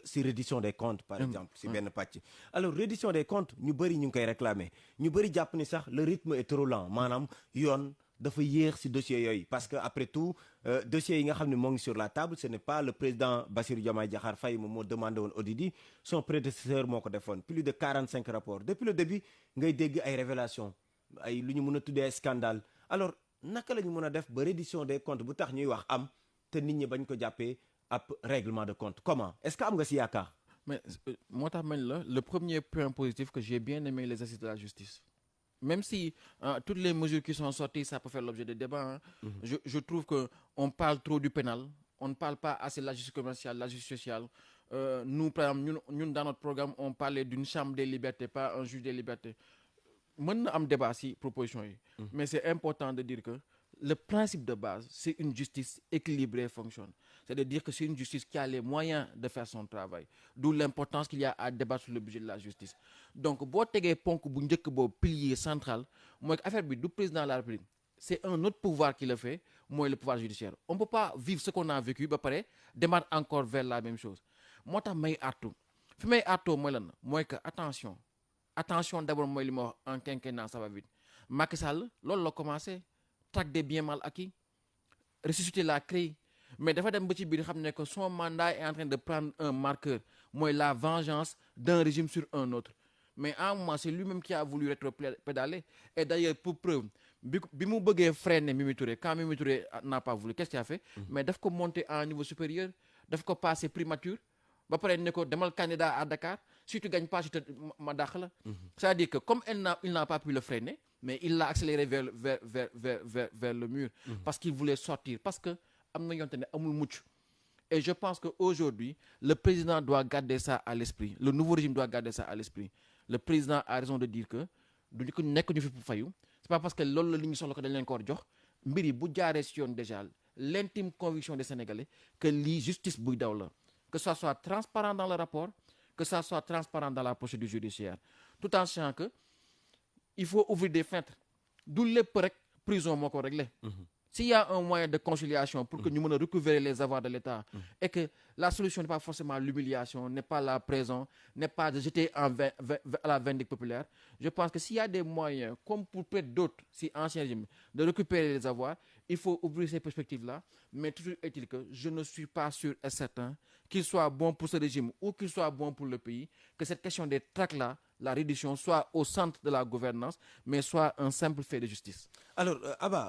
si reddition des comptes par exemple si benn pàcc alors reddition des comptes ñu bëri ñu ngi koy réclamer ñu bëri jàpp ni sax le rythme est trop lent maanaam yoon dafa yéex si dossiers yooyu parce que après tout dossiers yi nga xam ne moo ngi sur la table ce n'est pas le président Bassirou Diomaye Diakhar Faye moom moo demandé woon audit yi son prédécesseur moo ko defoon plus de 45 rapports depuis le début ngay dégg ay révélations ay lu ñu mën a tuddee ay scandale alors naka la ñu mën a def ba reddition des comptes bu tax ñuy wax am te nit ñi bañ ko jàppee ab règlement de compte comment est-ce que am nga si yaakaar. mais moo tax man la le premier point positif que j'ai bien aimé les assises de la justice même si toutes les mesures qui sont sorties ça peut faire l'objet de débats je trouve que on parle trop du pénal on ne parle pas assez de la justice commerciale la justice sociale nous par exemple ñun dans notre programme on parlait d'une chambre des libertés pas un juge des libertés mën na am débat si proposition yi mais c'est important de dire que le principe de base c'est une justice équilibrée fonctionne c'est-à-dire que c'est une justice qui a les moyens de faire son travail d'où l'importance qu'il y a à débattre sur le budget de la justice donc boo tegee ponk bu njëkk boobu pilier central mooy que affaire bi du président de la République c'est un autre pouvoir qui le fait mooy le pouvoir judiciaire on peut pas vivre ce qu'on a vécu ba pare démarrer encore vers la même chose moo tax may artu fi may artoo mooy lan mooy que attention d'abord mooy li ma wax en quinquennat ça va vite Macky Sall loolu la commencé traque des biens mal acquis ressusciter la CREI mais dafa dem ba ci biir xam ne que son mandat est en train de prendre un marqueur mooy la vengeance d'un régime sur un autre mais à un moment c'est lui-même qui a voulu rétropédaler et d'ailleurs pour preuve bi mu bëggee freiner Mimi Touré quand Mimi Touré n'a pas voulu qu'est-ce qu'il a fait mais daf ko monter à un niveau supérieur daf ko passer primature ba pare ne ko demal candidat à Dakar si tu gagnes pas ma dàq la c'est-à-dire que comme il n'a pas pu le freiner mais il l'a accéléré vers le mur parce qu'il voulait sortir parce que am na yonte ne amul mucc et je pense que aujourd'hui le président doit garder ça à l'esprit le nouveau régime doit garder ça à l'esprit le président a raison de dire que du ñu ko nekk ñu fi pour fayu c'est pas parce que loolu la li ñu soxla ko dañ leen ko war jox mbir yi bu jaaree si yoon déjà l'intime conviction des Sénégalais que lii justice buy daw la que ça soit transparent dans le rapport que ça soit transparent dans la procédure judiciaire tout en sachant que il faut ouvrir des fenêtres du lépp rek prison moo ko réglé s'il y a un moyen de conciliation pour que ñu mën a récupérer les avoirs de l'État et que la solution n'est pas forcément l'humiliation n'est pas la prison n'est pas de jeter à la vindicte populaire je pense que s'il y a des moyens comme pour peut-être d'autres si ancien régime de récupérer les avoirs il faut ouvrir ces perspectives-là mais toujours est-il que je ne suis pas sûr et certain qu'il soit bon pour ce régime ou qu'il soit bon pour le pays que cette question des tracts-là la reddition soit au centre de la gouvernance mais soit un simple fait de justice. Alors Abba